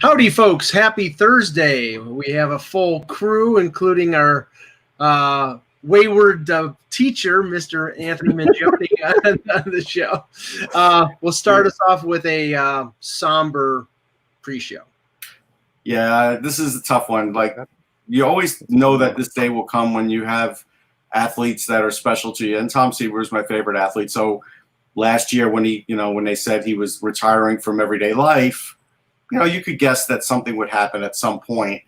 Howdy, folks. Happy Thursday. We have a full crew, including our wayward teacher, Mr. Anthony Mangione, on the show. We'll start us off with a somber pre-show. Yeah, this is a tough one. Like, you always know that this day will come when you have athletes that are special to you. And Tom Seaver is my favorite athlete. So last year when they said he was retiring from everyday life, you could guess that something would happen at some point,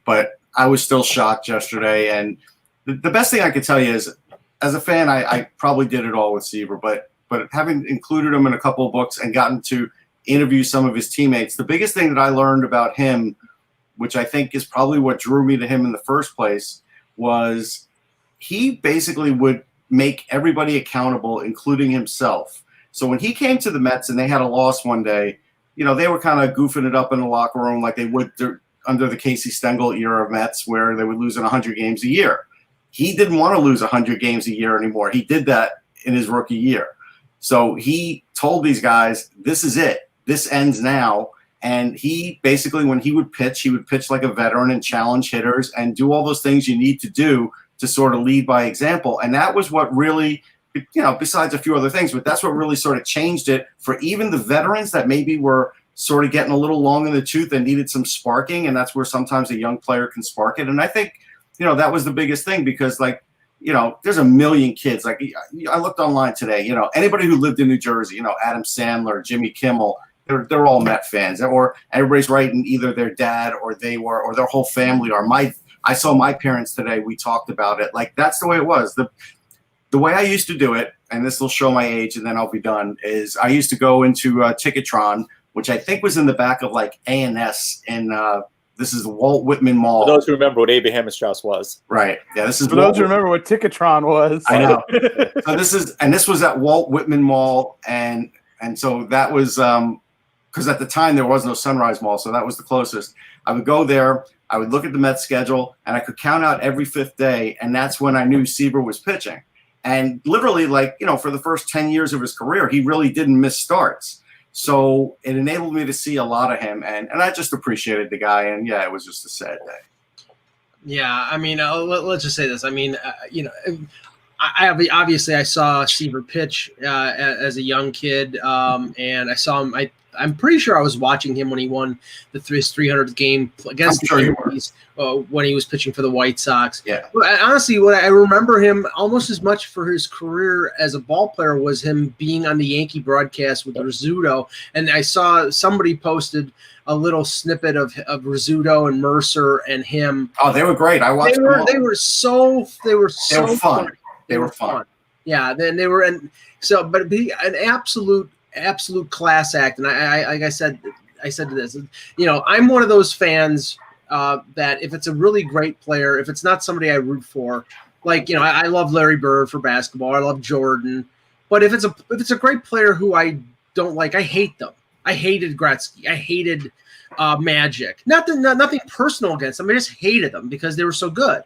but I was still shocked yesterday. And the best thing I could tell you is, as a fan, I probably did it all with Seaver, but having included him in a couple of books and gotten to interview some of his teammates, the biggest thing that I learned about him, which I think is probably what drew me to him in the first place, was he basically would make everybody accountable, including himself. So when he came to the Mets and they had a loss one day, they were kind of goofing it up in the locker room like they would under the Casey Stengel era of Mets, where they would lose 100 games a year. He didn't want to lose 100 games a year anymore. He did that in his rookie year. So he told these guys, this is it. This ends now. And he basically, when he would pitch like a veteran and challenge hitters and do all those things you need to do to sort of lead by example. And that was what really – besides a few other things, but that's what really sort of changed it for even the veterans that maybe were sort of getting a little long in the tooth and needed some sparking. And that's where sometimes a young player can spark it. And I think, that was the biggest thing because, there's a million kids. Like, I looked online today, anybody who lived in New Jersey, Adam Sandler, Jimmy Kimmel, they're all Met fans. Or everybody's writing either their dad or they were, or their whole family are. I saw my parents today. We talked about it. Like, that's the way it was. The way I used to do it, and this will show my age and then I'll be done, is I used to go into Ticketron, which I think was in the back of like A&S in this is the Walt Whitman Mall. For those who remember what A.B. Hammerstrauss was. Right. Yeah, this is for those who remember what Ticketron was. I know. So this was at Walt Whitman Mall, and so that was because at the time there was no Sunrise Mall, so that was the closest. I would go there, I would look at the Mets schedule, and I could count out every fifth day, and that's when I knew Seaver was pitching. And literally, for the first 10 years of his career, he really didn't miss starts. So it enabled me to see a lot of him, and I just appreciated the guy. And, yeah, it was just a sad day. Yeah, I mean, let's just say this. I mean, I saw Seaver pitch as a young kid, and I saw him. I'm pretty sure I was watching him when he won his 300th game against the Yankees when he was pitching for the White Sox. Yeah. But honestly, what I remember him almost as much for his career as a ball player was him being on the Yankee broadcast with Rizzuto. And I saw somebody posted a little snippet of Rizzuto and Mercer and him. Oh, they were great. I watched them all. They were so fun. Funny. They were fun. Yeah. Then they were an absolute class act. And I like I said to this, I'm one of those fans that if it's a really great player, if it's not somebody I root for, I love Larry Bird for basketball, I love Jordan, but if it's a great player who I don't like, I hate them. I hated Gretzky. I hated Magic. Nothing personal against them. I just hated them because they were so good.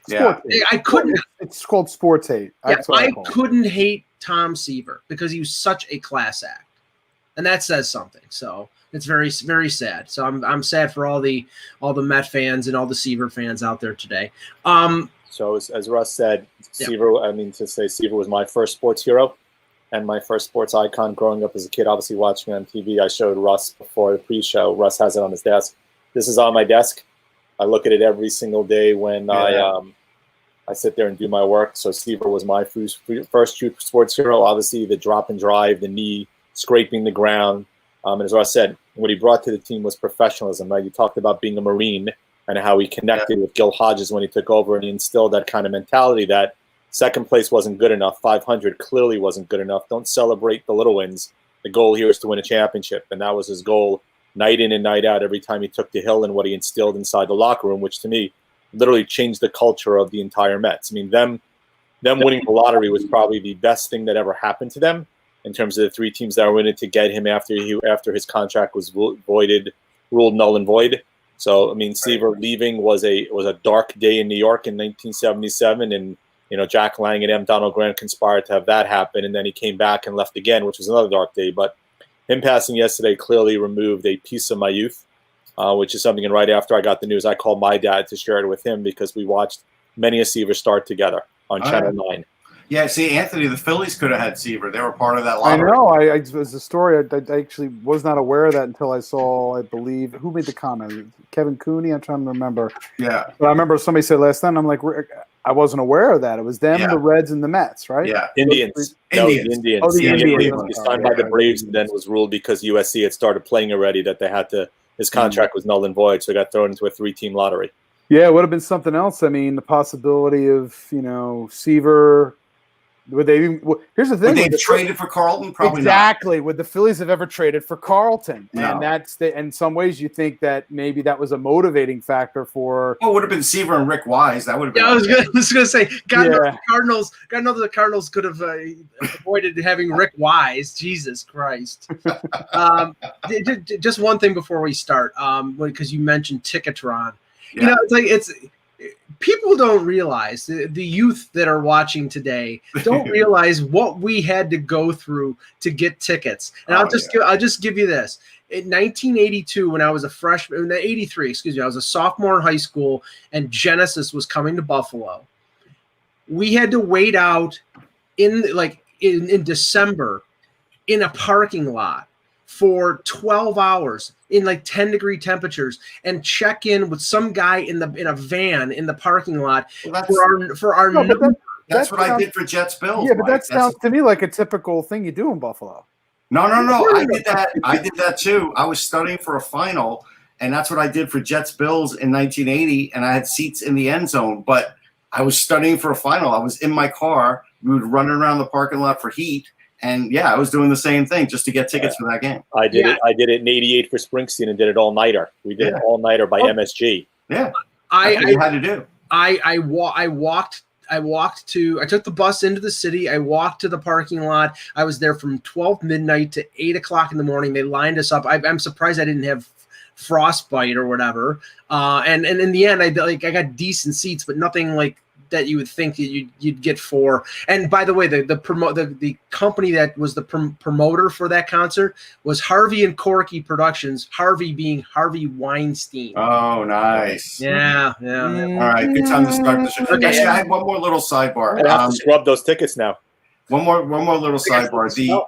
Yeah, I couldn't. It's called sports hate. Yeah, I couldn't hate Tom Seaver because he was such a class act, and that says something. So it's very, very sad. So I'm sad for all the Met fans and all the Seaver fans out there today. So as Russ said, Seaver. Seaver was my first sports hero and my first sports icon growing up as a kid. Obviously, watching on TV, I showed Russ before the pre-show. Russ has it on his desk. This is on my desk. I look at it every single day when I sit there and do my work. So Seaver was my first true sports hero. Obviously, the drop and drive, the knee scraping the ground. And as I said, what he brought to the team was professionalism, right? You talked about being a Marine and how he connected with Gil Hodges when he took over, and he instilled that kind of mentality that second place wasn't good enough, 500 clearly wasn't good enough. Don't celebrate the little wins. The goal here is to win a championship, and that was his goal night in and night out every time he took the hill, and what he instilled inside the locker room, which to me literally changed the culture of the entire Mets. I mean, them winning the lottery was probably the best thing that ever happened to them in terms of the three teams that were in it to get him after his contract was ruled null and void. So, I mean, Seaver leaving was a dark day in New York in 1977, and Jack Lang and M. Donald Grant conspired to have that happen, and then he came back and left again, which was another dark day. But him passing yesterday clearly removed a piece of my youth. which is something. And right after I got the news, I called my dad to share it with him because we watched many a Seaver start together on Channel 9. Yeah, see, Anthony, the Phillies could have had Seaver. They were part of that I lottery. know. It was a story. I actually was not aware of that until I saw, I believe, who made the comment? Kevin Cooney? I'm trying to remember. Yeah. But I remember somebody said last time, I'm like, I wasn't aware of that. It was them, the Reds, and the Mets, right? Yeah. Indians. No, the Indians. Oh, the Indians. He signed by the Braves and then was ruled because USC had started playing already that they had to, his contract was null and void, so he got thrown into a 3-team lottery. Yeah, it would have been something else. I mean, the possibility of, Seaver. Would they? Here's the thing: Would they traded for Carlton? Probably exactly. Would the Phillies have ever traded for Carlton? No. And that's in some ways you think that maybe that was a motivating factor for. Well, it would have been Seaver and Rick Wise. That would have been. Yeah, I was gonna say, God knows the Cardinals could have avoided having Rick Wise. Jesus Christ. Just one thing before we start, because you mentioned Ticketron. Yeah. It's people don't realize, the youth that are watching today don't realize what we had to go through to get tickets. And I'll just give you this. In 1982, when I was a freshman, 83, excuse me, I was a sophomore in high school, and Genesis was coming to Buffalo. We had to wait out in December in a parking lot for 12 hours in 10-degree temperatures and check in with some guy in a van in the parking lot for our number. That's what I did for Jets Bills. Yeah, but that sounds to me like a typical thing you do in Buffalo. No. I did that. I did that too. I was studying for a final, and that's what I did for Jets Bills in 1980, and I had seats in the end zone, but I was studying for a final. I was in my car. We would run around the parking lot for heat. And I was doing the same thing just to get tickets for that game. I did it. I did it in '88 for Springsteen and did it all nighter. We did it all nighter by MSG. Yeah, I had to do. I took the bus into the city. I walked to the parking lot. I was there from 12 midnight to 8 o'clock in the morning. They lined us up. I'm surprised I didn't have frostbite or whatever. And in the end, I got decent seats, but nothing like that you would think that you'd get for. And by the way, the company that was the promoter for that concert was Harvey and Corky Productions. Harvey being Harvey Weinstein. Oh, nice. Yeah. All right, good time to start the show. Okay. Actually, I had one more little sidebar. I have to scrub those tickets now. One more little sidebar.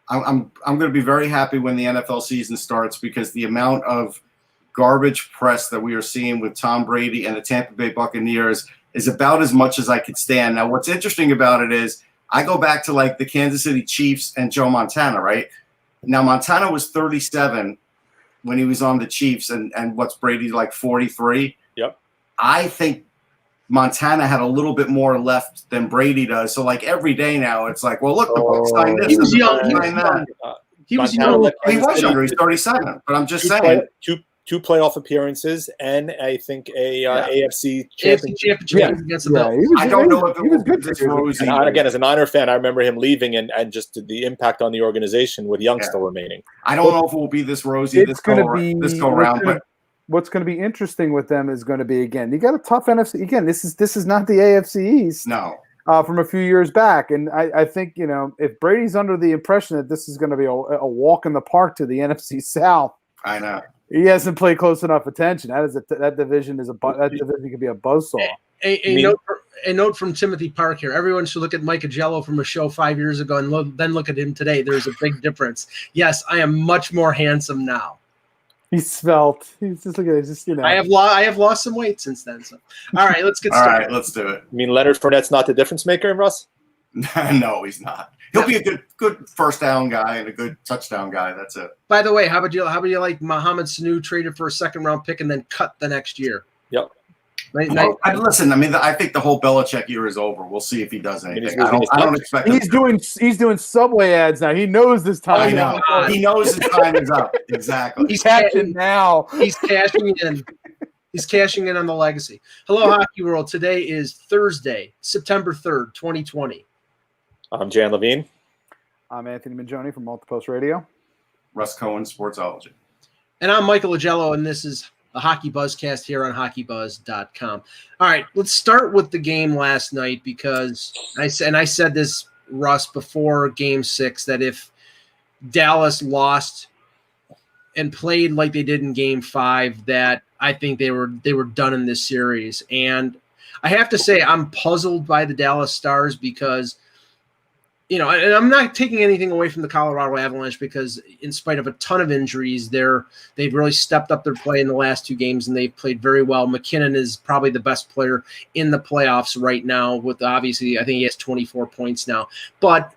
I'm going to be very happy when the NFL season starts because the amount of garbage press that we are seeing with Tom Brady and the Tampa Bay Buccaneers is about as much as I could stand. Now, what's interesting about it is I go back to the Kansas City Chiefs and Joe Montana, right? Now, Montana was 37 when he was on the Chiefs, and what's Brady, 43? Yep. I think Montana had a little bit more left than Brady does. So, every day now, it's well, look, the Bucs signed this. He was young. He was young. He was younger. He's 37. But I'm just saying. Two playoff appearances and I think a AFC championship against the Bills. I don't know if he was good this rosy. Again, as a Niner fan, I remember him leaving and just the impact on the organization with Young still remaining. I don't know if it will be this rosy this go around. But what's going to be interesting with them is going to be, again, you got a tough NFC. Again, this is not the AFC East. No. From a few years back. And I think, if Brady's under the impression that this is going to be a walk in the park to the NFC South. I know. He hasn't paid close enough attention. That division could be a buzzsaw. A note from Timothy Park here. Everyone should look at Mike Agello from a show 5 years ago and then look at him today. There's a big difference. Yes, I am much more handsome now. He's svelte. He's just look at it. I have lost some weight since then. So, all right, let's get started. All right, let's do it. You mean Leonard Fournette's not the difference maker, Russ? No, he's not. He'll be a good first down guy and a good touchdown guy. That's it. By the way, how about you like Mohamed Sanu traded for a second-round pick and then cut the next year? Yep. Listen, I think the whole Belichick year is over. We'll see if he does anything. I don't expect. He's doing Subway ads now. He knows this time. I know. He knows his time is up. Exactly. He's catching now. He's cashing in. He's cashing in on the legacy. Hello, Hockey World. Today is Thursday, September 3rd, 2020. I'm Jan Levine. I'm Anthony Mangione from Multipost Radio. Russ Cohen, Sportsology. And I'm Michael Agello, and this is the Hockey Buzzcast here on HockeyBuzz.com. All right, let's start with the game last night because I said this, Russ, before Game 6, that if Dallas lost and played like they did in Game 5, that I think they were done in this series. And I have to say, I'm puzzled by the Dallas Stars because, and I'm not taking anything away from the Colorado Avalanche, because in spite of a ton of injuries, they've really stepped up their play in the last 2 games, and they've played very well. McKinnon is probably the best player in the playoffs right now, with obviously, I think he has 24 points now. But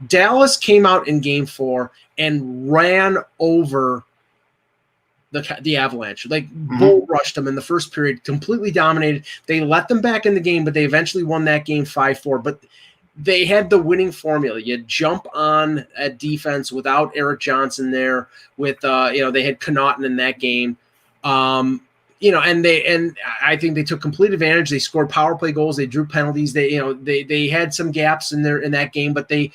Dallas came out in Game 4 and ran over the Avalanche, like bull rushed them in the first period, completely dominated. They let them back in the game, but they eventually won that game 5-4. But they had the winning formula. You jump on at defense without Eric Johnson there. With they had Connaughton in that game. And I think they took complete advantage. They scored power play goals. They drew penalties. They had some gaps in that game, but they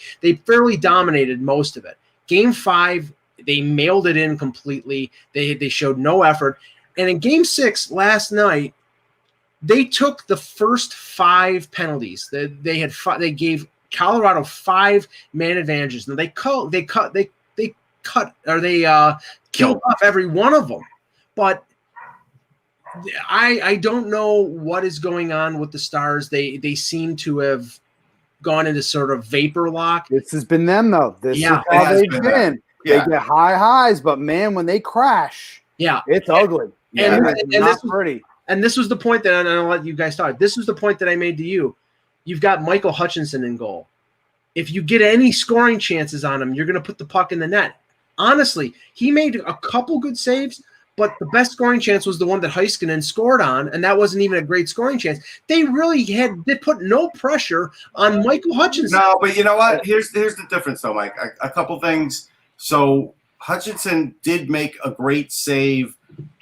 fairly dominated most of it. Game 5, they mailed it in completely. They showed no effort. And in Game 6 last night, they took the first 5 penalties. They gave Colorado 5 man advantages. Now they killed off every one of them. But I don't know what is going on with the Stars. They seem to have gone into sort of vapor lock. This has been them, though. This is how they've been. Yeah. They get high highs, but man, when they crash, it's ugly. And not pretty. And this was the point that, and I'll let you guys talk. This was the point that I made to you. You've got Michael Hutchinson in goal. If you get any scoring chances on him, you're going to put the puck in the net. Honestly, he made a couple good saves, but the best scoring chance was the one that Heiskanen scored on, and that wasn't even a great scoring chance. They put no pressure on Michael Hutchinson. No, but you know what? Here's the difference, though, Mike. A couple things. So Hutchinson did make a great save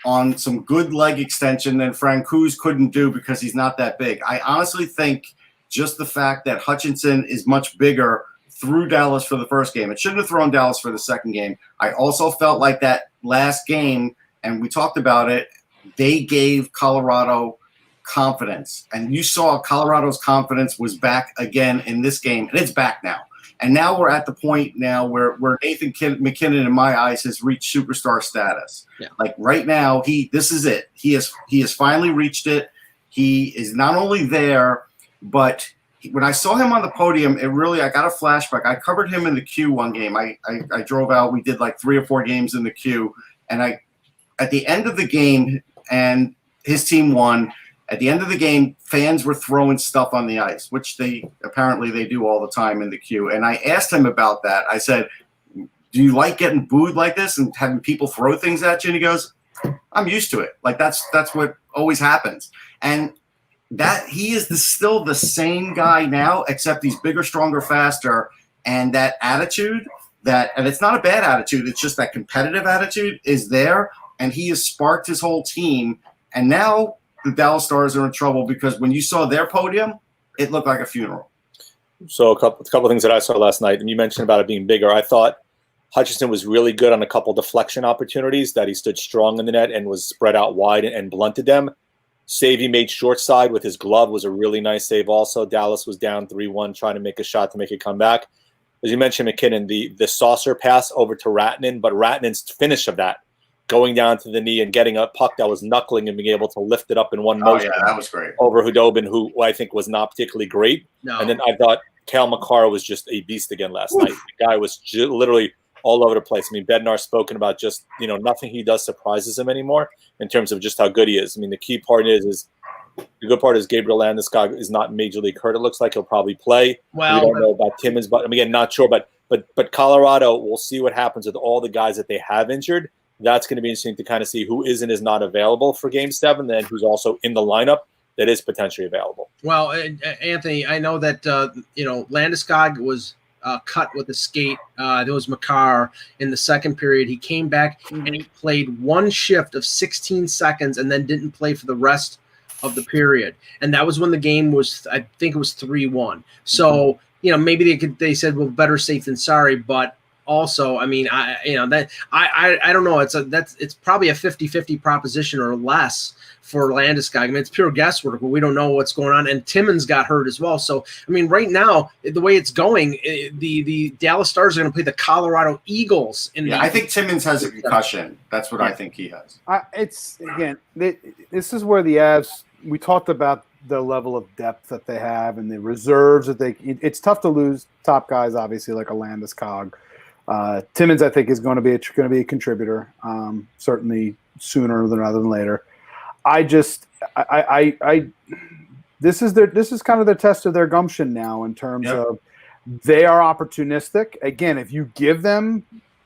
on some good leg extension that Francouz couldn't do because he's not that big. I honestly think just the fact that Hutchinson is much bigger threw Dallas for the first game. It shouldn't have thrown Dallas for the second game. I also felt like that last game, and we talked about it, they gave Colorado confidence. And you saw Colorado's confidence was back again in this game, and it's back now. And now we're at the point now where Nathan McKinnon, in my eyes, has reached superstar status. Yeah. Like right now, this is it. He has finally reached it. He is not only there, but when I saw him on the podium, I got a flashback. I covered him in the queue one game. I drove out. We did like 3 or 4 games in the queue. And at the end of the game, and his team won, at the end of the game, fans were throwing stuff on the ice, which they do all the time in the queue. And I asked him about that. I said, do you like getting booed like this and having people throw things at you? And he goes, I'm used to it. Like that's what always happens. And that he is still the same guy now, except he's bigger, stronger, faster. And that attitude, and it's not a bad attitude, it's just that competitive attitude is there. And he has sparked his whole team. And now the Dallas Stars are in trouble because when you saw their podium, it looked like a funeral. So a couple of things that I saw last night, and you mentioned about it being bigger. I thought Hutchinson was really good on a couple deflection opportunities, that he stood strong in the net and was spread out wide and blunted them. Save he made short side with his glove was a really nice save also. Dallas was down 3-1 trying to make a shot to make it come back. As you mentioned, McKinnon, the saucer pass over to Ratinen, but Ratinen's finish of that, going down to the knee and getting a puck that was knuckling and being able to lift it up in one motion. Oh, yeah, that was great. Over Hudobin, who I think was not particularly great. No. And then I thought Cale Makar was just a beast again last night. The guy was literally all over the place. I mean, Bednar's spoken about just, nothing he does surprises him anymore in terms of just how good he is. I mean, the key part is the good part is Gabriel Landeskog is not major league hurt. It looks like he'll probably play. Well, we don't know about Timmins, but again, not sure. But Colorado, we'll see what happens with all the guys that they have injured. That's going to be interesting to kind of see who is and is not available for Game 7, then who's also in the lineup that is potentially available. Well, Anthony, I know that Landeskog was cut with a skate. There was Makar in the second period. He came back and he played one shift of 16 seconds and then didn't play for the rest of the period. And that was when the game was, I think it was 3-1. So maybe they said, well, better safe than sorry, but also, I mean, I don't know. It's probably a 50-50 proposition or less for Landeskog. I mean, it's pure guesswork, but we don't know what's going on. And Timmins got hurt as well. So, I mean, right now, the way it's going, the Dallas Stars are going to play the Colorado Eagles. I think Timmins has a concussion. That's what I think he has. This is where the Avs, we talked about the level of depth that they have and the reserves that it's tough to lose top guys, obviously, like a Landeskog. Timmins, I think, is going to be a contributor, certainly sooner rather than later. This is kind of the test of their gumption now in terms of they are opportunistic. Again, if you give them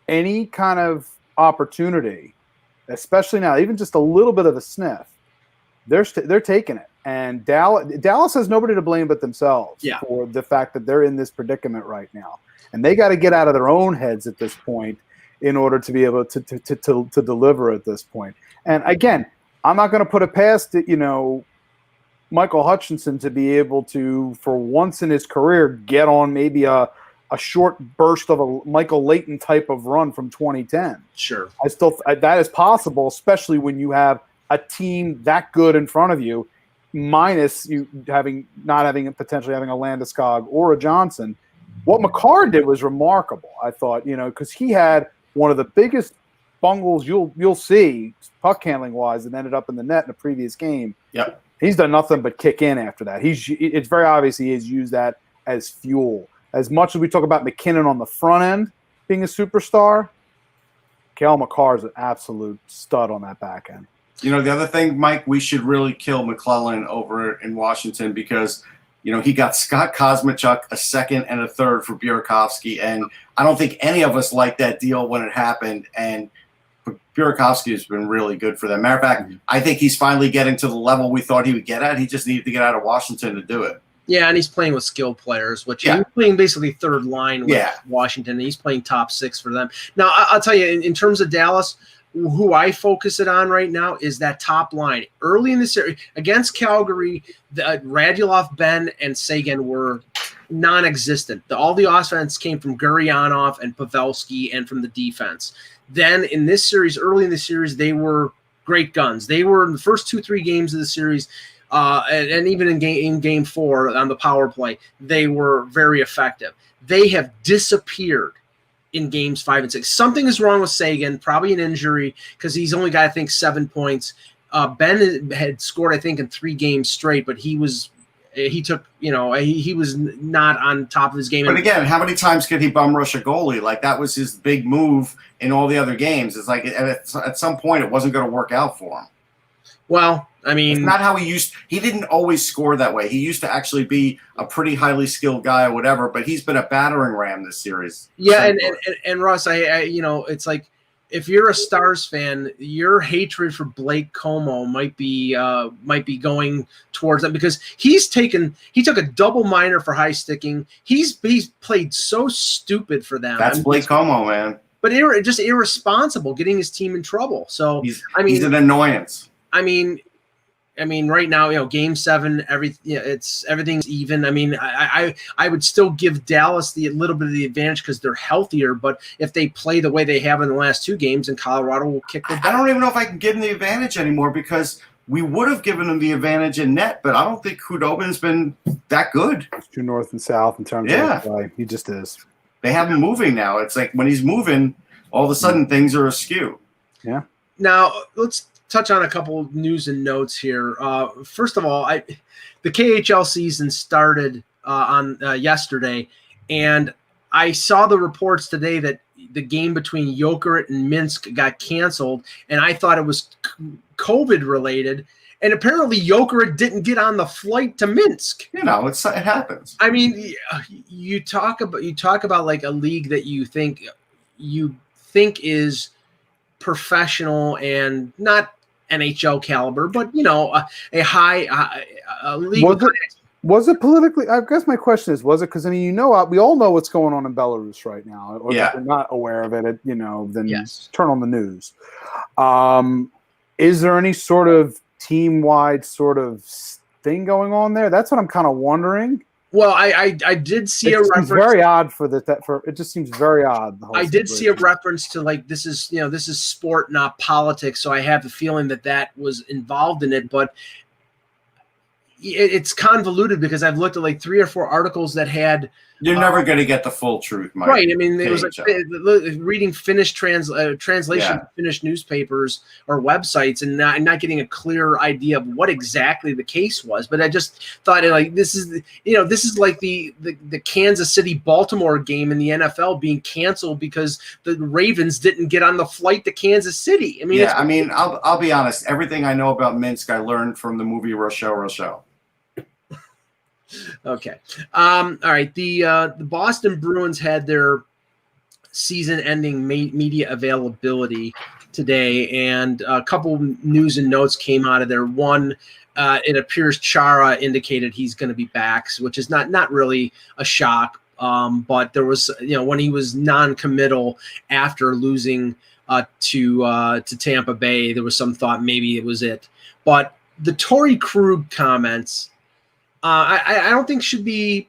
any kind of opportunity, especially now, even just a little bit of a sniff, they're taking it. And Dallas has nobody to blame but themselves for the fact that they're in this predicament right now. And they got to get out of their own heads at this point in order to be able to deliver at this point. And again, I'm not going to put it past Michael Hutchinson to be able to, for once in his career, get on maybe a short burst of a Michael Leighton type of run from 2010. Sure. That is possible, especially when you have a team that good in front of you, minus you not having potentially having a Landeskog or a Johnson. What McCarr did was remarkable, I thought, because he had one of the biggest bungles you'll see puck handling wise and ended up in the net in a previous game. Yep. He's done nothing but kick in after that. It's very obvious he has used that as fuel. As much as we talk about McKinnon on the front end being a superstar, Cale Makar is an absolute stud on that back end. The other thing, Mike, we should really kill McClellan over in Washington because, he got Scott Kosmachuk a second and a third for Burakovsky, and I don't think any of us liked that deal when it happened, and Burakovsky has been really good for them. Matter of fact, I think he's finally getting to the level we thought he would get at. He just needed to get out of Washington to do it. Yeah, and he's playing with skilled players, which he's playing basically third line with Washington, and he's playing top six for them. Now, I'll tell you, in terms of Dallas, who I focus it on right now is that top line. Early in the series, against Calgary, Radulov, Ben, and Sagan were non-existent. All the offense came from Guryanov and Pavelski and from the defense. Then in this series, early in the series, they were great guns. They were in the first 2-3 games of the series, and even in game 4 on the power play, they were very effective. They have disappeared in games 5 and 6. Something is wrong with Sagan, probably an injury, because he's only got, I think, 7 points. Ben had scored, I think, in 3 games straight, but he was not on top of his game. But again, how many times could he bum rush a goalie? Like, that was his big move in all the other games. It's like at some point it wasn't going to work out for him. Well, I mean, it's not how he didn't always score that way. He used to actually be a pretty highly skilled guy or whatever, but he's been a battering ram this series. Yeah, and Russ, I it's like, if you're a Stars fan, your hatred for Blake Como might be going towards them, because he took a double minor for high sticking. He's played so stupid for them. That's Blake Como, man. But just irresponsible, getting his team in trouble. So he's an annoyance. I mean, right now, game 7, everything's even. I mean, I would still give Dallas a little bit of the advantage because they're healthier. But if they play the way they have in the last 2 games, and Colorado will kick their butt. I don't even know if I can give them the advantage anymore, because we would have given them the advantage in net, but I don't think Khudobin's been that good. It's too north and south in terms of play. He just is. They have him moving now. It's like when he's moving, all of a sudden things are askew. Yeah. Now let's touch on a couple of news and notes here. First of all, the KHL season started on yesterday, and I saw the reports today that the game between Jokerit and Minsk got canceled, and I thought it was COVID related. And apparently Jokerit didn't get on the flight to Minsk. It happens. I mean, you talk about like a league that you think is professional and not NHL caliber, but a high league. Was it politically? I guess my question is, was it? Because we all know what's going on in Belarus right now. Or if we're not aware of it, then turn on the news. Is there any sort of team-wide sort of thing going on there? That's what I'm kind of wondering. Well, I did see a reference. Very odd for it just seems very odd. The whole I did see a situation. reference to like this is sport, not politics. So I have the feeling that was involved in it, but it's convoluted because I've looked at like 3 or 4 articles that had. You're never going to get the full truth, Mike. Right. I mean, it was like reading Finnish translation of Finnish newspapers or websites and not getting a clear idea of what exactly the case was. But I just thought like this is like the Kansas City Baltimore game in the NFL being canceled because the Ravens didn't get on the flight to Kansas City. I mean, I'll be honest. Everything I know about Minsk, I learned from the movie Rochelle. Okay. All right. The Boston Bruins had their season-ending media availability today, and a couple news and notes came out of there. One, it appears Chara indicated he's going to be back, which is not really a shock. But there was, when he was non-committal after losing to Tampa Bay, there was some thought maybe it was it. But the Torrey Krug comments. I don't think should be.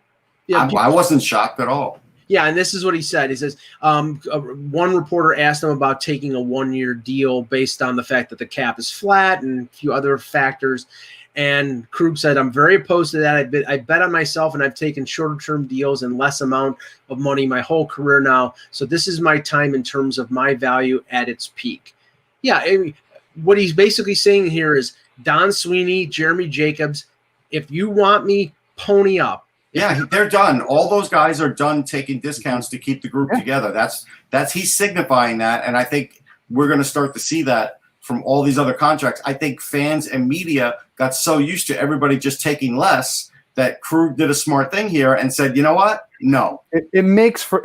I wasn't shocked at all. Yeah, and this is what he said. He says one reporter asked him about taking a 1-year deal based on the fact that the cap is flat and a few other factors. And Krug said, "I'm very opposed to that. I bet on myself, and I've taken shorter-term deals and less amount of money my whole career now. So this is my time in terms of my value at its peak." Yeah, I mean, what he's basically saying here is Don Sweeney, Jeremy Jacobs. If you want me, pony up. Yeah, they're done. All those guys are done taking discounts to keep the group together. That's he's signifying that, and I think we're going to start to see that from all these other contracts. I think fans and media got so used to everybody just taking less that Krug did a smart thing here and said, "You know what? No." It makes for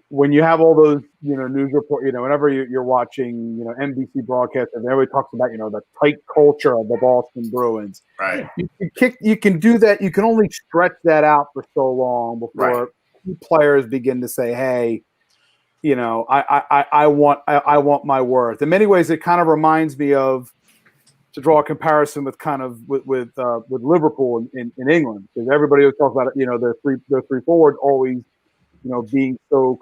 when you have all those, news report, whenever you're watching, NBC broadcast, and everybody talks about, the tight culture of the Boston Bruins. Right. You can do that. You can only stretch that out for so long before players begin to say, "Hey, I want my worth." In many ways, it kind of reminds me of, to draw a comparison with with Liverpool in England, because everybody always talks about it. Their three forwards always, being so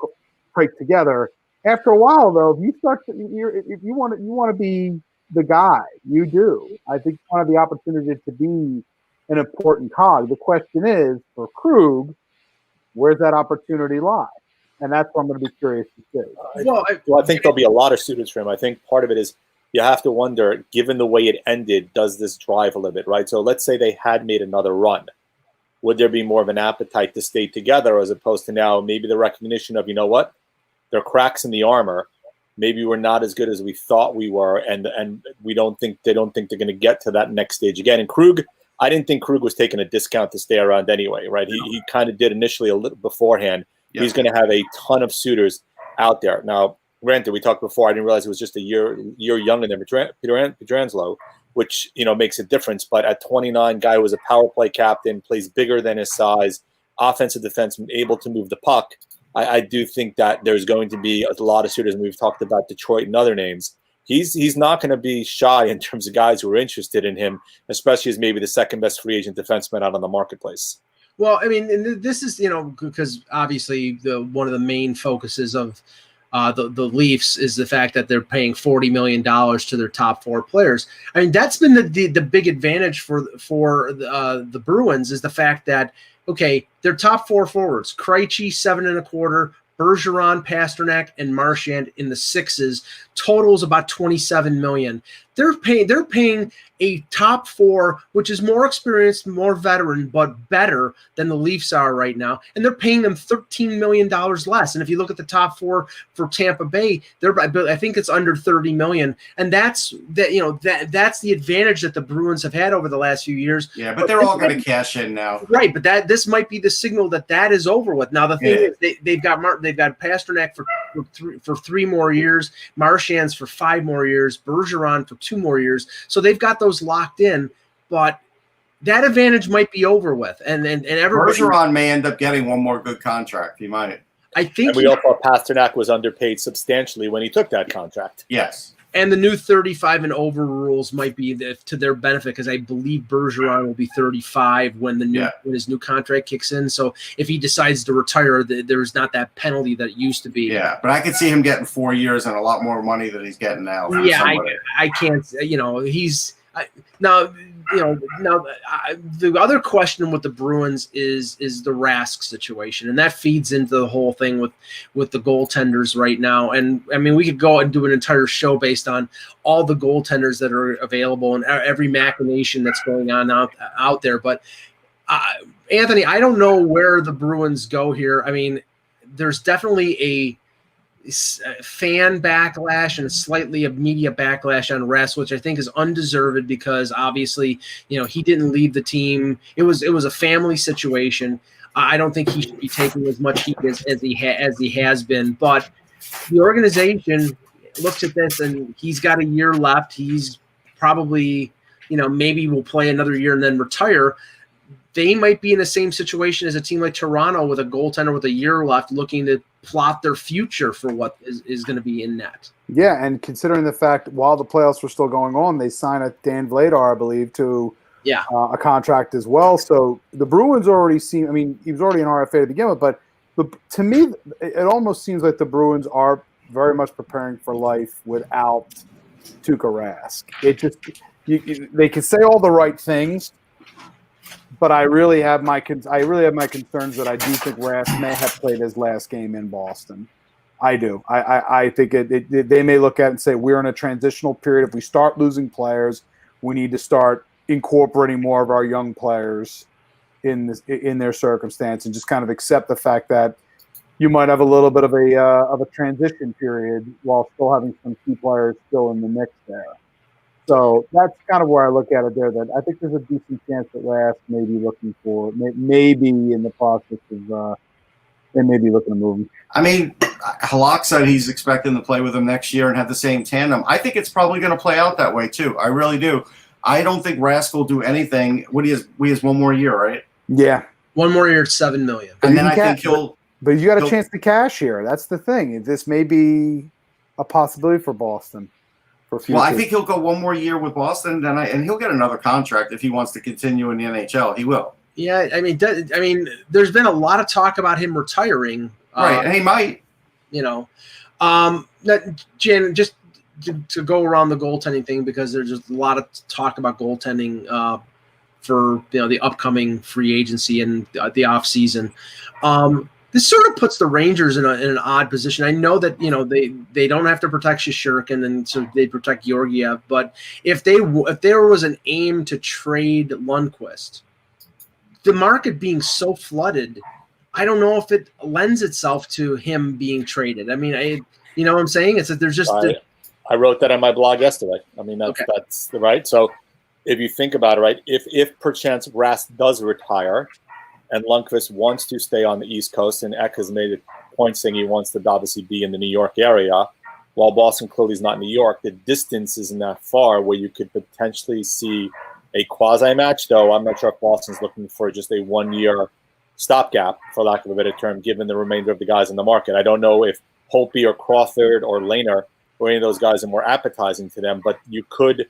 tight together. After a while, though, if you want to be the guy, you do. I think you want the opportunity to be an important cog. The question is, for Krug, where's that opportunity lie? And that's what I'm going to be curious to see. Well, I think there'll be a lot of suitors for him. I think part of it is you have to wonder, given the way it ended, does this drive a little bit, right? So let's say they had made another run. Would there be more of an appetite to stay together as opposed to now maybe the recognition of, there are cracks in the armor. Maybe we're not as good as we thought we were, and they don't think they're going to get to that next stage again. And Krug, I didn't think Krug was taking a discount to stay around anyway, right? He kind of did initially a little beforehand. Yeah. He's going to have a ton of suitors out there. Now, granted, we talked before, I didn't realize it was just a year younger than Pietrangelo, which, makes a difference. But at 29, guy who was a power play captain, plays bigger than his size, offensive defenseman, able to move the puck. I do think that there's going to be a lot of suitors, and we've talked about Detroit and other names. He's not going to be shy in terms of guys who are interested in him, especially as maybe the second best free agent defenseman out on the marketplace. Well, I mean, and this is, because obviously one of the main focuses of the Leafs is the fact that they're paying $40 million to their top 4 players. I mean, that's been the big advantage for the Bruins, is the fact that, okay, their top 4 forwards, Krejci, 7.25, Bergeron, Pasternak, and Marchand in the 6s, totals about $27 million. They're paying a top 4, which is more experienced, more veteran, but better than the Leafs are right now, and they're paying them $13 million less. And if you look at the top 4 for Tampa Bay, I think it's under $30 million, and that's the advantage that the Bruins have had over the last few years. Yeah, but they're all going to cash in now, right? But this might be the signal that is over with. Now the thing is, they've got Pasternak for 3 more years, Marchand's for 5 more years, Bergeron for 2 more years. So they've got those locked in, but that advantage might be over with. And everybody, Bergeron may end up getting one more good contract. He might. I think. And we all thought Pasternak was underpaid substantially when he took that contract. Yes. And the new 35 and over rules might be to their benefit because I believe Bergeron will be 35 when when his new contract kicks in. So if he decides to retire, there's not that penalty that it used to be. Yeah, but I could see him getting 4 years and a lot more money than he's getting now. Yeah, I can't. The other question with the Bruins is the Rask situation, and that feeds into the whole thing with the goaltenders right now. And I mean, we could go and do an entire show based on all the goaltenders that are available and every machination that's going on out there. But Anthony, I don't know where the Bruins go here. I mean, there's definitely a fan backlash and slightly a media backlash on Rask, which I think is undeserved because obviously, he didn't leave the team. It was a family situation. I don't think he should be taking as much heat as he has been. But the organization looks at this and he's got a year left. He's probably, maybe will play another year and then retire. They might be in the same situation as a team like Toronto with a goaltender with a year left looking to plot their future for what is going to be in net. Yeah, and considering the fact while the playoffs were still going on, they signed a Dan Vladar, I believe, to a contract as well. So the Bruins already seem – I mean, he was already an RFA to begin with, but to me, it almost seems like the Bruins are very much preparing for life without Tuukka Rask. It just – they can say all the right things, but I really have my concerns that I do think Rask may have played his last game in Boston. I do. I think they may look at it and say we're in a transitional period. If we start losing players, we need to start incorporating more of our young players in their circumstance and just kind of accept the fact that you might have a little bit of a transition period while still having some key players still in the mix there. So that's kind of where I look at it there. That I think there's a decent chance that Rask may be looking for, maybe in the process of, they may be looking to move him. I mean, Halak said he's expecting to play with him next year and have the same tandem. I think it's probably going to play out that way too. I really do. I don't think Rask will do anything. He has one more year, right? Yeah, one more year, $7 million, and then I think he'll. But you got a chance to cash here. That's the thing. This may be a possibility for Boston. Well, I think he'll go one more year with Boston, and he'll get another contract if he wants to continue in the NHL. He will. Yeah, I mean, there's been a lot of talk about him retiring. Right, and he might. Jan, just to go around the goaltending thing because there's just a lot of talk about goaltending for the upcoming free agency and the off season. This sort of puts the Rangers in an odd position. I know that they don't have to protect Shesterkin, and so they protect Georgiev. But if there was an aim to trade Lundqvist, the market being so flooded, I don't know if it lends itself to him being traded. I mean, you know what I'm saying? It's that there's just. I wrote that on my blog yesterday. I mean, that's right. So if you think about it, right, if perchance Rask does retire. And Lundqvist wants to stay on the East Coast, and Eck has made a point saying he wants to obviously be in the New York area. While Boston clearly is not in New York, the distance isn't that far where you could potentially see a quasi-match, though I'm not sure if Boston's looking for just a one-year stopgap, for lack of a better term, given the remainder of the guys in the market. I don't know if Holtby or Crawford or Lehner or any of those guys are more appetizing to them, but you could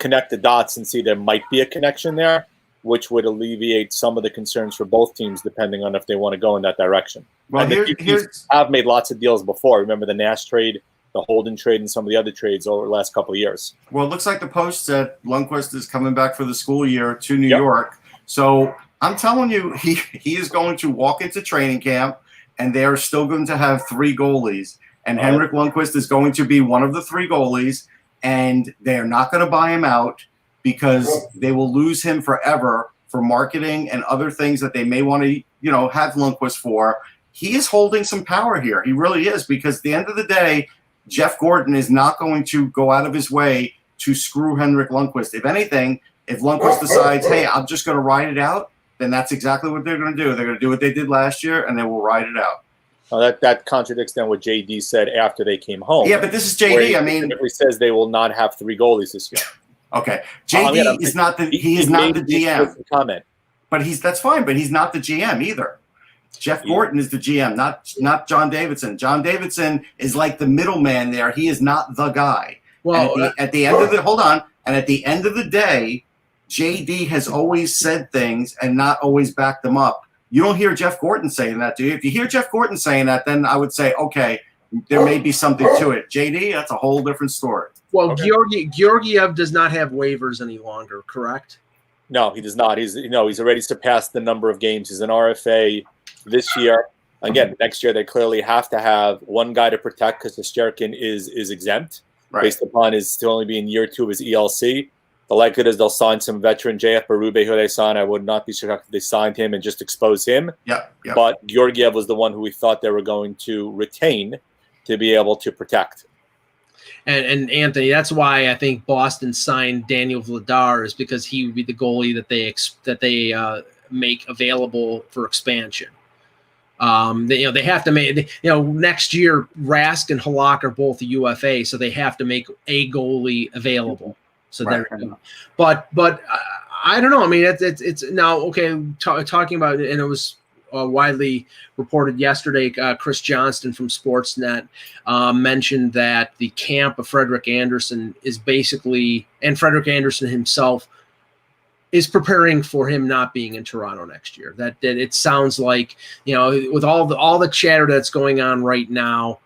connect the dots and see there might be a connection there, which would alleviate some of the concerns for both teams, depending on if they want to go in that direction. Well, and the teams have made lots of deals before. Remember the Nash trade, the Holden trade, and some of the other trades over the last couple of years. Well, it looks like the Post said Lundqvist is coming back for the school year to New York. So I'm telling you, he is going to walk into training camp, and they are still going to have 3 goalies. And Henrik Lundqvist is going to be one of the 3 goalies, and they are not going to buy him out, because they will lose him forever for marketing and other things that they may want to, have Lundqvist for. He is holding some power here. He really is, because at the end of the day, Jeff Gordon is not going to go out of his way to screw Henrik Lundqvist. If anything, if Lundqvist decides, hey, I'm just going to ride it out, then that's exactly what they're going to do. They're going to do what they did last year, and they will ride it out. Well, that contradicts then what JD said after they came home. Yeah, but this is JD. I mean, he says they will not have 3 goalies this year. Okay, JD is not the GM. Comment, but that's fine. But he's not the GM either. Jeff Gorton is the GM, not John Davidson. John Davidson is like the middleman there. He is not the guy. Well, and at the end of the hold on, and at the end of the day, JD has always said things and not always backed them up. You don't hear Jeff Gorton saying that, do you? If you hear Jeff Gorton saying that, then I would say, okay, there may be something to it. JD, that's a whole different story. Well, okay. Georgiev does not have waivers any longer, correct? No, he does not. He's already surpassed the number of games. He's an RFA this year. Again, next year they clearly have to have one guy to protect because Shesterkin is exempt based upon his still only being year 2 of his ELC. The likelihood is they'll sign some veteran JF Berube who they sign. I would not be shocked if they signed him and just expose him. Yep. But Georgiev was the one who we thought they were going to retain to be able to protect. And Anthony, that's why I think Boston signed Daniel Vladar, is because he would be the goalie that they make available for expansion. They have to make, next year Rask and Halak are both a UFA, so they have to make a goalie available. So there you go. But I don't know. I mean, it's now okay. Talking about it, and it was widely reported yesterday. Chris Johnston from Sportsnet mentioned that the camp of Frederik Andersen is basically, and Frederik Andersen himself is preparing for him not being in Toronto next year. That it sounds like, with all the chatter that's going on right now,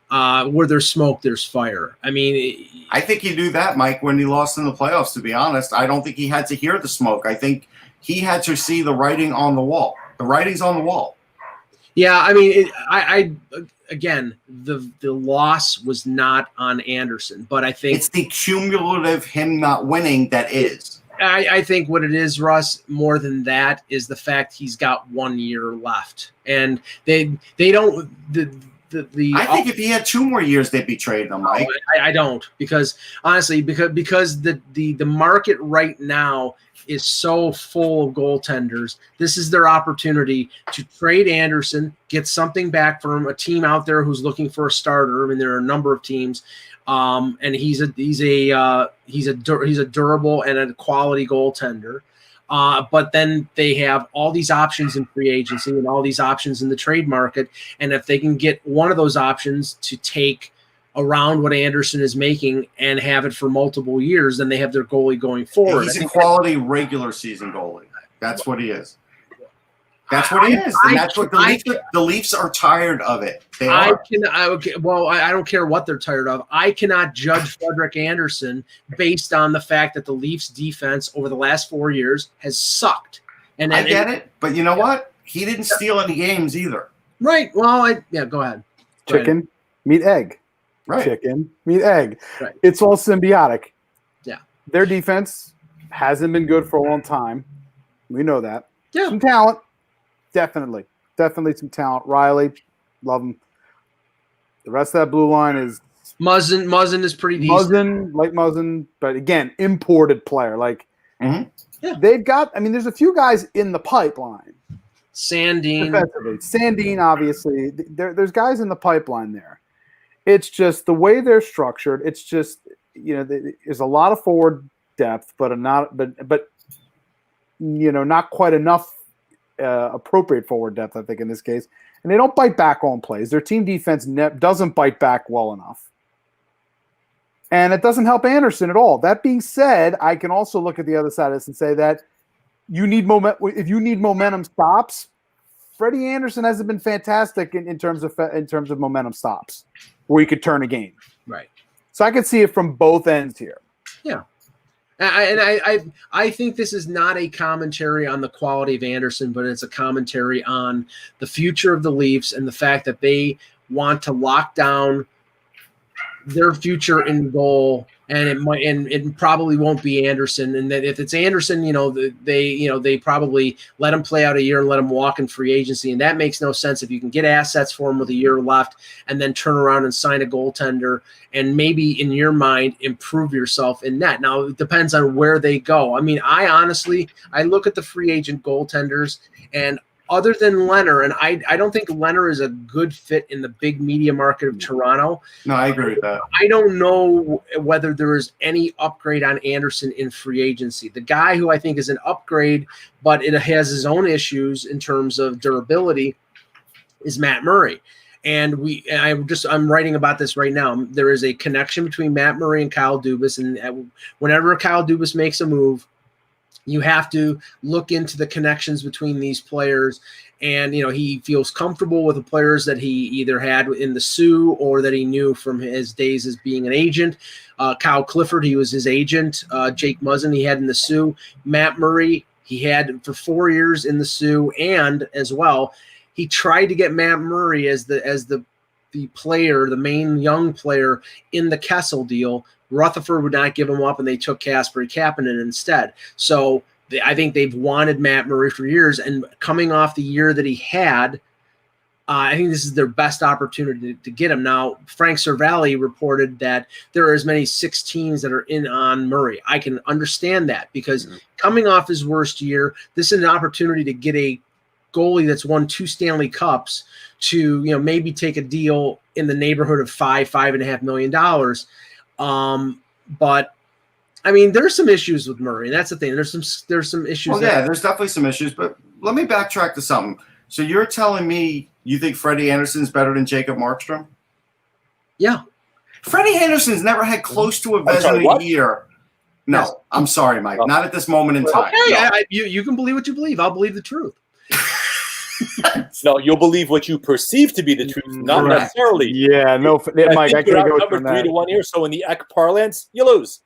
where there's smoke, there's fire. I mean, I think he knew that, Mike, when he lost in the playoffs, to be honest. I don't think he had to hear the smoke. I think he had to see the writing on the wall. The writing's on the wall. Yeah, I mean, again, the loss was not on Andersen, but I think it's the cumulative him not winning that is. I think what it is, Russ, more than that is the fact he's got 1 year left, and they don't I think if he had 2 more years, they'd be trading him, Mike. I don't, because honestly, because the market right now is so full of goaltenders. This is their opportunity to trade Andersen, get something back from a team out there who's looking for a starter. I mean, there are a number of teams, and he's a durable and a quality goaltender. But then they have all these options in free agency and all these options in the trade market. And if they can get one of those options to take around what Andersen is making and have it for multiple years, then they have their goalie going forward. He's a quality regular season goalie. That's what he is. That's what he is. And that's what the Leafs are tired of it. They are. I don't care what they're tired of. I cannot judge Frederik Andersen based on the fact that the Leafs defense over the last 4 years has sucked. And I get it, but you know what? He didn't steal any games either. Right. Well, go ahead. Chicken, meat, egg. Right. Chicken, meat, egg. Right. It's all symbiotic. Yeah. Their defense hasn't been good for a long time. We know that. Yeah. Some talent. Definitely some talent. Riley, love him. The rest of that blue line is Muzzin is pretty decent. Muzzin, but again, imported player. They've got. I mean, there's a few guys in the pipeline. Sandine, obviously. There's guys in the pipeline there. It's just the way they're structured. It's just there's a lot of forward depth, but not quite enough. Appropriate forward depth, I think, in this case. And they don't bite back on plays. Their team defense doesn't bite back well enough. And it doesn't help Andersen at all. That being said, I can also look at the other side of this and say that you need if you need momentum stops, Freddie Andersen hasn't been fantastic in terms of momentum stops where he could turn a game. Right. So I can see it from both ends here. Yeah. I think this is not a commentary on the quality of Andersen, but it's a commentary on the future of the Leafs and the fact that they want to lock down their future in goal, and it probably won't be Andersen. And that if it's Andersen, they probably let him play out a year and let him walk in free agency, and that makes no sense if you can get assets for him with a year left and then turn around and sign a goaltender and maybe in your mind improve yourself in that. Now it depends on where they go. I mean, I look at the free agent goaltenders, and other than Leonard, and I don't think Leonard is a good fit in the big media market of Toronto. No, I agree with that. I don't know whether there is any upgrade on Andersen in free agency. The guy who I think is an upgrade, but it has his own issues in terms of durability, is Matt Murray. And I'm writing about this right now. There is a connection between Matt Murray and Kyle Dubas, and whenever Kyle Dubas makes a move, you have to look into the connections between these players. And, he feels comfortable with the players that he either had in the Sioux or that he knew from his days as being an agent. Kyle Clifford, he was his agent. Jake Muzzin, he had in the Sioux. Matt Murray, he had for 4 years in the Sioux, and as well, he tried to get Matt Murray as the player, the main young player in the Kessel deal. Rutherford would not give him up, and they took Kasperi Kapanen instead. So I think they've wanted Matt Murray for years, and coming off the year that he had, I think this is their best opportunity to get him. Now, Frank Cervalli reported that there are as many 6 teams that are in on Murray. I can understand that because coming off his worst year, this is an opportunity to get a goalie that's won 2 Stanley Cups to, maybe take a deal in the neighborhood of $5.5 million. But I mean, there's some issues with Murray. And that's the thing. There's some issues. Well, yeah, there's definitely some issues. But let me backtrack to something. So you're telling me you think Freddie Anderson's better than Jacob Markstrom? Yeah. Freddie Anderson's never had close to a Vezina year. No, yes. I'm sorry, Mike. Not at this moment in time. Okay, no. You can believe what you believe. I'll believe the truth. No, you'll believe what you perceive to be the truth, not necessarily. Yeah, no, Mike, I can't go number 3 to 1 here. So in the Eck parlance, you lose.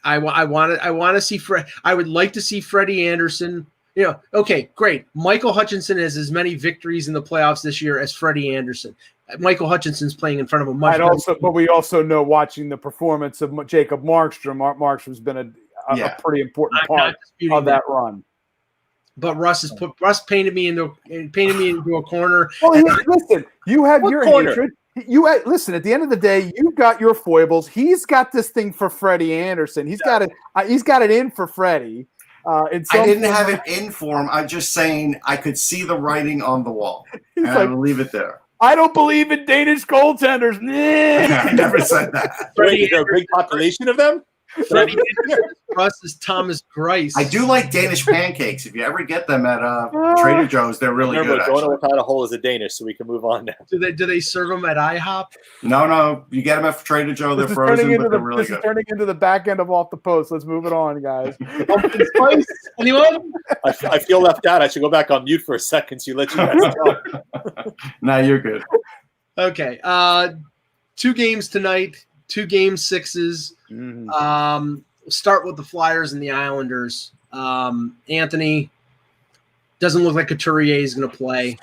I want to see Fred. I would like to see Freddie Anderson. Okay, great. Michael Hutchinson has as many victories in the playoffs this year as Freddie Anderson. Michael Hutchinson's playing in front of a much. But we also know, watching the performance of Jacob Markstrom, Markstrom's been a pretty important part of that run. But Russ painted me into a corner. Well, listen, you have your hatred. Listen. At the end of the day, you've got your foibles. He's got this thing for Freddie Anderson. He's got it. He's got it in for Freddie. I didn't have it in for him. I'm just saying I could see the writing on the wall, and I will leave it there. I don't believe in Danish goaltenders. I never said that. Is there a big population of them? Russ is Thomas Grice. I do like Danish pancakes. If you ever get them at Trader Joe's, they're really good. Don't know what kind of hole is a Danish, so we can move on now. Do they serve them at IHOP? No. You get them at Trader Joe. They're frozen, but they're really good. This is turning into the back end of Off the Post. Let's move it on, guys. Pumpkin spice? Anyone? I feel left out. I should go back on mute for a second so you let you guys talk. No, you're good. Okay. 2 games tonight. 2 game 6s. We'll start with the Flyers and the Islanders. Anthony doesn't look like Couturier is going to play.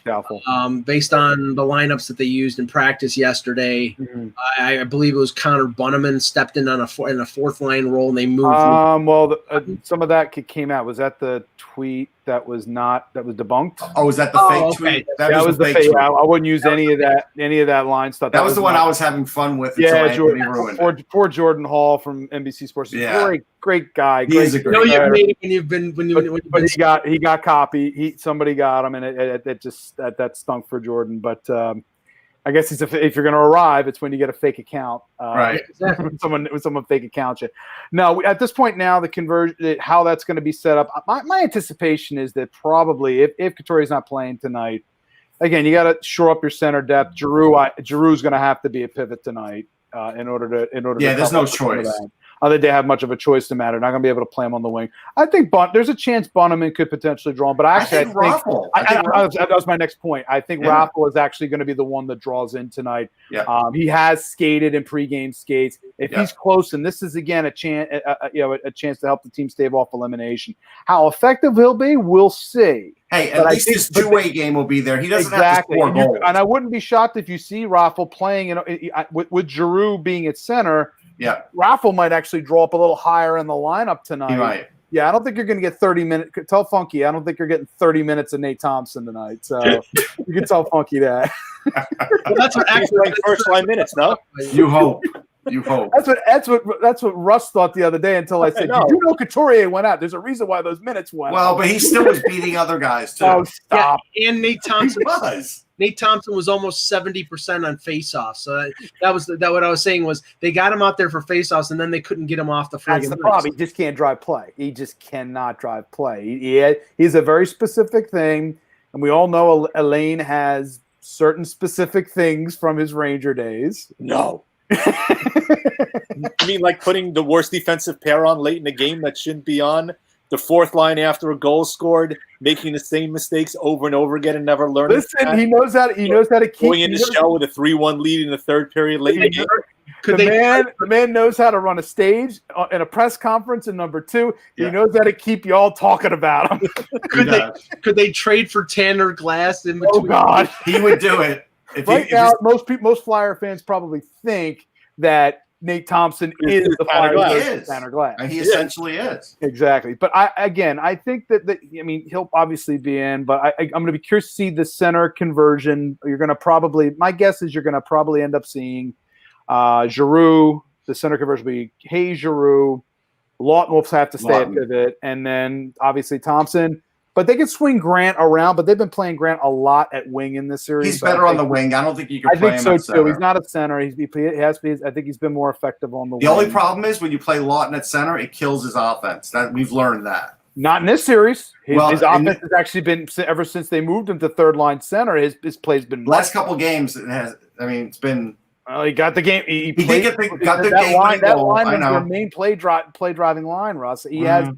Doubtful. Based on the lineups that they used in practice yesterday, I believe it was Connor Bunneman stepped in on a 4th line role, and they moved. Some of that came out. Was that the tweet that was debunked? Oh, was that the fake tweet? That was the fake. I wouldn't use any of that line stuff. That was the one I was having fun with. Yeah, poor Jordan Hall from NBC Sports. Yeah. Great guy. He is a great guy. You've been but he got copy. Somebody got him, and it just that stunk for Jordan. But I guess if you're going to arrive, it's when you get a fake account. Right. When someone fake accounts you. No, at this point now, the conversion, how that's going to be set up. My anticipation is that probably if Couturier's not playing tonight, again, you got to shore up your center depth. Giroux's going to have to be a pivot tonight in order to. Yeah, there's no choice. I think they have much of a choice to matter. Not going to be able to play him on the wing. I think there's a chance Bunneman could potentially draw him, but I think Raffle. That was my next point. I think Raffle is actually going to be the one that draws in tonight. Yeah. He has skated in pregame skates. If he's close, and this is again a chance to help the team stave off elimination. How effective he'll be, we'll see. Hey, at least his 2-way game will be there. He doesn't have to score goals. And I wouldn't be shocked if you see Raffle playing with Giroux being at center. Yeah, Raffle might actually draw up a little higher in the lineup tonight. He might. Yeah, I don't think you're going to get 30 minutes. Tell Funky, I don't think you're getting 30 minutes of Nate Thompson tonight. So you can tell Funky that. Well, that's what actually like first 5 minutes, no? You hope. You hope. That's what Russ thought the other day until I said, you know Couturier went out. There's a reason why those minutes went out. Well, but he still was beating other guys too. Oh, stop. Yeah, and Nate Thompson was. Nate Thompson was almost 70% on faceoffs. So that was what I was saying was they got him out there for faceoffs, and then they couldn't get him off the friggin' That's the problem. He just can't drive play. He just cannot drive play. He's a very specific thing, and we all know Elaine has certain specific things from his Ranger days. No. I mean, like putting the worst defensive pair on late in the game that shouldn't be on, the fourth line after a goal scored, making the same mistakes over and over again and never learning. Listen, he knows how to keep going in the shell with a 3-1 lead in the third period late in the game. The man knows how to run a stage in a press conference, and number two, he knows how to keep y'all talking about him. Could they trade for Tanner Glass in between? Oh God, he would do it. Most Flyer fans probably think that Nate Thompson is the Flyers' Tanner Glass. And he essentially is. Exactly. But I think that he'll obviously be in, but I'm going to be curious to see the center conversion. You're going to probably, my guess is you're going to probably end up seeing Giroux. The center conversion will be Hayes, Giroux. Lawton will have to stay at pivot, and then obviously Thompson. But they can swing Grant around, but they've been playing Grant a lot at wing in this series. He's better on the wing. I don't think you can play him at center. Too. He's not a center. I think he's been more effective on the wing. The only problem is when you play Lawton at center, it kills his offense. That we've learned that. Not in this series. His offense has actually been, ever since they moved him to third line center, his play's been last couple games. It's been. Well, he got the game. He got the game line. That line was their main play driving line, Russ. He has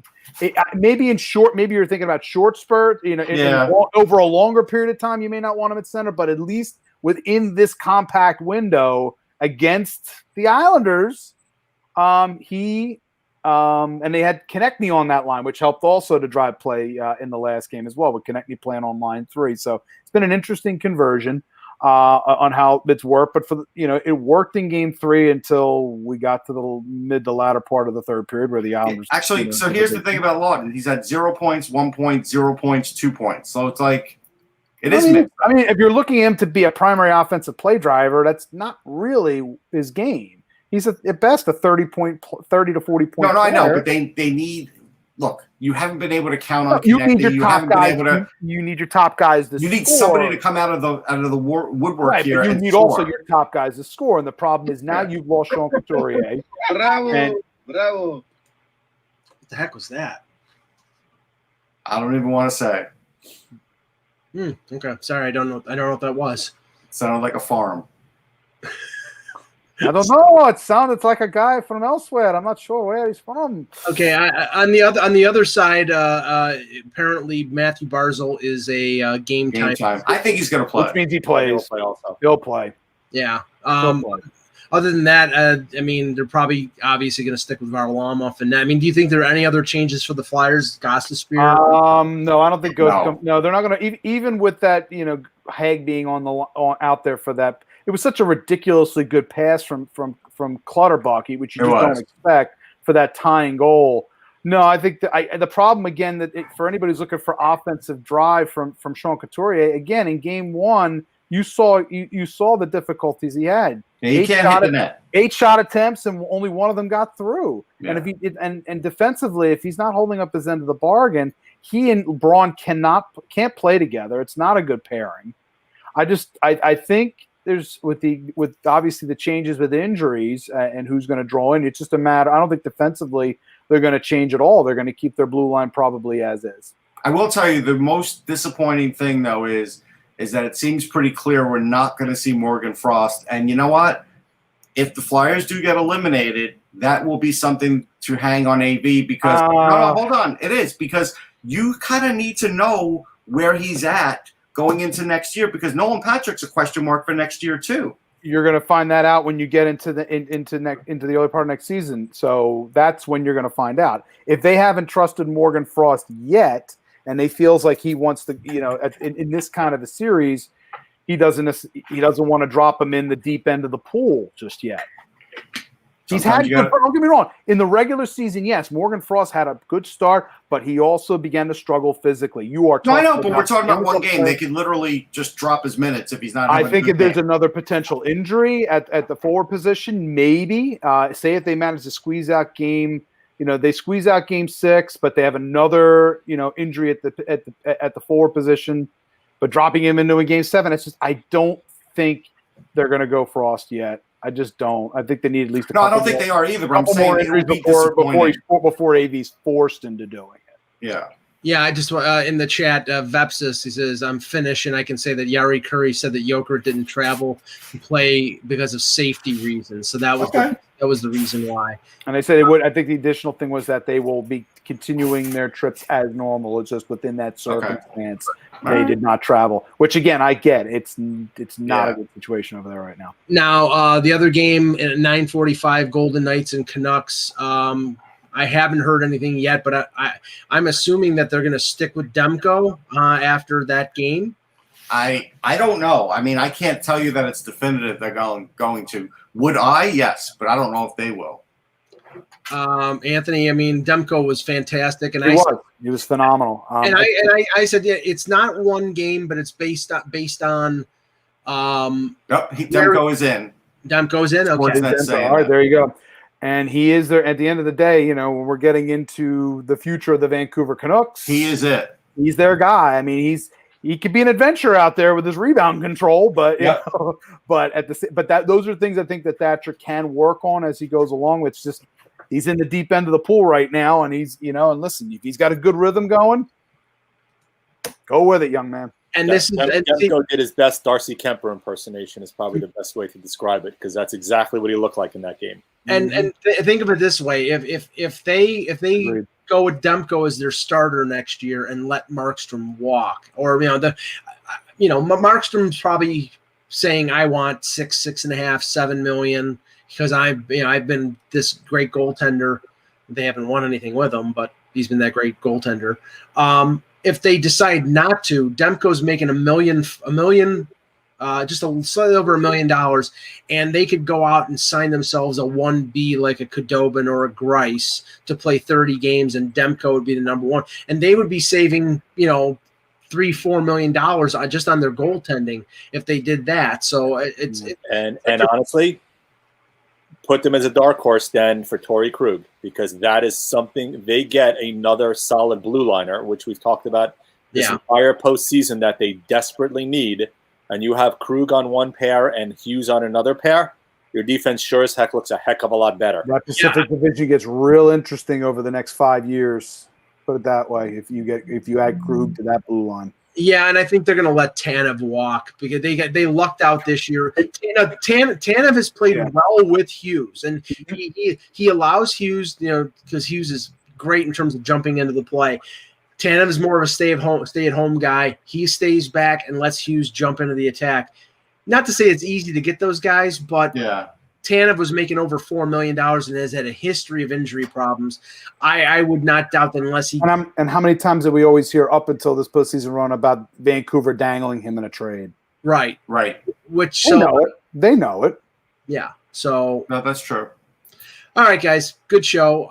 maybe in short. Maybe you're thinking about short spurt. Over a longer period of time, you may not want him at center, but at least within this compact window against the Islanders, and they had Konechny on that line, which helped also to drive play in the last game as well, with Konechny playing on line 3. So it's been an interesting conversion on how it's worked, but it worked in game 3 until we got to the mid to latter part of the third period where the Islanders actually. So here's the thing about Lawton: he's had 0 points, 1 point, 0 points, 2 points. So it's like mixed. I mean, if you're looking at him to be a primary offensive play driver, that's not really his game. He's at best a 30 to 40 point. No, I know, but they need. Look, you haven't been able to count on. You need your top guys. You need your top guys to. You need score. somebody to come out of the woodwork here. But you need also your top guys to score, and the problem is now you've lost Sean Couturier. Bravo! What the heck was that? I don't even want to say. Okay, sorry, I don't know what that was. It sounded like a farm. I don't know. It sounded like a guy from elsewhere. I'm not sure where he's from. Okay, on the other side, apparently Matthew Barzal is a game time. I think he's going to play. Which means he plays. He'll play. Yeah. Other than that, they're probably obviously going to stick with Varlamov. And do you think there are any other changes for the Flyers? Gostisbehere? No, I don't think. No, they're not going to. Even with that, Haig being out there for that. It was such a ridiculously good pass from Clutterbuck, which you just don't expect for that tying goal. No, I think the problem again for anybody who's looking for offensive drive from Sean Couturier, again in game 1, you saw the difficulties he had. Yeah, he can't hit the net. 8 shot attempts and only one of them got through. Yeah. And if defensively, if he's not holding up his end of the bargain, he and Braun can't play together. It's not a good pairing. I think. There's with obviously the changes with injuries and who's going to draw in. It's just a matter. I don't think defensively they're going to change at all. They're going to keep their blue line probably as is. I will tell you the most disappointing thing though is that it seems pretty clear we're not going to see Morgan Frost. And you know what? If the Flyers do get eliminated, that will be something to hang on AV because no, hold on, it is because you kind of need to know where he's at going into next year because Nolan Patrick's a question mark for next year too. You're going to find that out when you get into the early part of next season. So that's when you're going to find out. If they haven't trusted Morgan Frost yet, and they feels like he wants to, in this kind of a series, he doesn't want to drop him in the deep end of the pool just yet. Don't get me wrong. In the regular season, yes, Morgan Frost had a good start, but he also began to struggle physically. I know, but we're talking about one game. They could literally just drop his minutes if he's not. I think if there's another potential injury at the forward position, maybe. Say if they manage to squeeze out game, they squeeze out game 6, but they have another, injury at the forward position. But dropping him into a game 7, it's just I don't think they're going to go Frost yet. I just don't. I think they need at least a couple I don't think they are either. But I'm saying more injuries before AV's forced into doing it. Yeah. Yeah, I just in the chat, Vepsis, he says, I'm Finnish, and I can say that Jari Kurri said that Joker didn't travel to play because of safety reasons. So that was that was the reason why. And they said they would. I think the additional thing was that they will be continuing their trips as normal. It's just within that circumstance they did not travel. Which again, I get. It's not a good situation over there right now. Now the other game at 9:45, Golden Knights and Canucks. I haven't heard anything yet, but I'm assuming that they're going to stick with Demko after that game. I don't know. I mean, I can't tell you that it's definitive they're going to. Would I? Yes, but I don't know if they will. Anthony, I mean, Demko was fantastic, and he was phenomenal. I said, yeah, it's not one game, but it's based on. Demko is in. Demko's in. Okay, all right, there you go. And he is there at the end of the day, you know, when we're getting into the future of the Vancouver Canucks. He is it. He's their guy. I mean, he could be an adventurer out there with his rebound control, but those are things I think that Thatcher can work on as he goes along. It's just he's in the deep end of the pool right now, and he's, you know, and listen, if he's got a good rhythm going, go with it, young man. And this is Demko did his best Darcy Kemper impersonation is probably the best way to describe it, because that's exactly what he looked like in that game. And think of it this way: if they Agreed. Go with Demko as their starter next year and let Markstrom walk, or Markstrom's probably saying, I want $6.5, $7 million because I've been this great goaltender. They haven't won anything with him, but he's been that great goaltender. If they decide not to, Demko's making $1 million, just slightly over $1 million, and they could go out and sign themselves a 1B like a Khudobin or a Grice to play 30 games, and Demko would be the number one, and they would be saving, $3-4 million just on their goaltending if they did that. So and honestly, put them as a dark horse then for Torrey Krug, because that is something they get another solid blue liner, which we've talked about this entire postseason that they desperately need. And you have Krug on one pair and Hughes on another pair, your defense sure as heck looks a heck of a lot better. That Pacific Division gets real interesting over the next 5 years. Put it that way. If you add Krug to that blue line. Yeah, and I think they're going to let Tanev walk because they lucked out this year. Tanev has played well with Hughes, and he allows Hughes, because Hughes is great in terms of jumping into the play. Tanev is more of a stay-at-home guy. He stays back and lets Hughes jump into the attack. Not to say it's easy to get those guys, but Tanev was making over $4 million and has had a history of injury problems. I would not doubt that unless he – And how many times did we always hear up until this postseason run about Vancouver dangling him in a trade? Right. Which They know it. Yeah. So no, that's true. All right, guys. Good show.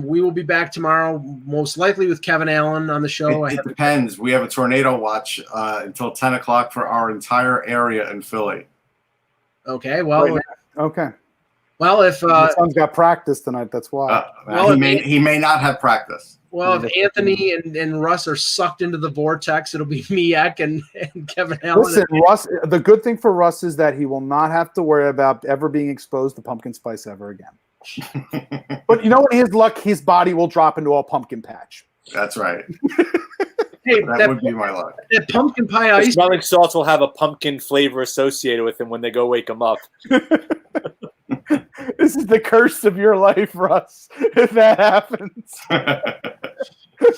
We will be back tomorrow, most likely with Kevin Allen on the show. It depends. We have a tornado watch until 10 o'clock for our entire area in Philly. Okay. Well. Okay. Well, if my son's got practice tonight, that's why. He may not have practice. Well, if Anthony and Russ are sucked into the vortex, it'll be Miek and Kevin Allen. Listen, Russ. The good thing for Russ is that he will not have to worry about ever being exposed to pumpkin spice ever again. But in his luck, his body will drop into a pumpkin patch. That's right. Hey, that would be my luck. That pumpkin pie ice. Smelling salts will have a pumpkin flavor associated with them when they go wake them up. This is the curse of your life, Russ. If that happens,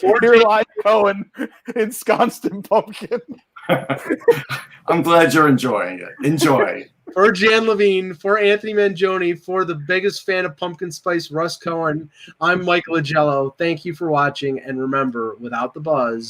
you're like Cohen ensconced in pumpkin. I'm glad you're enjoying it. Enjoy. For Jan Levine, for Anthony Mangione, for the biggest fan of pumpkin spice, Russ Cohen, I'm Michael Agello. Thank you for watching, and remember, without the buzz.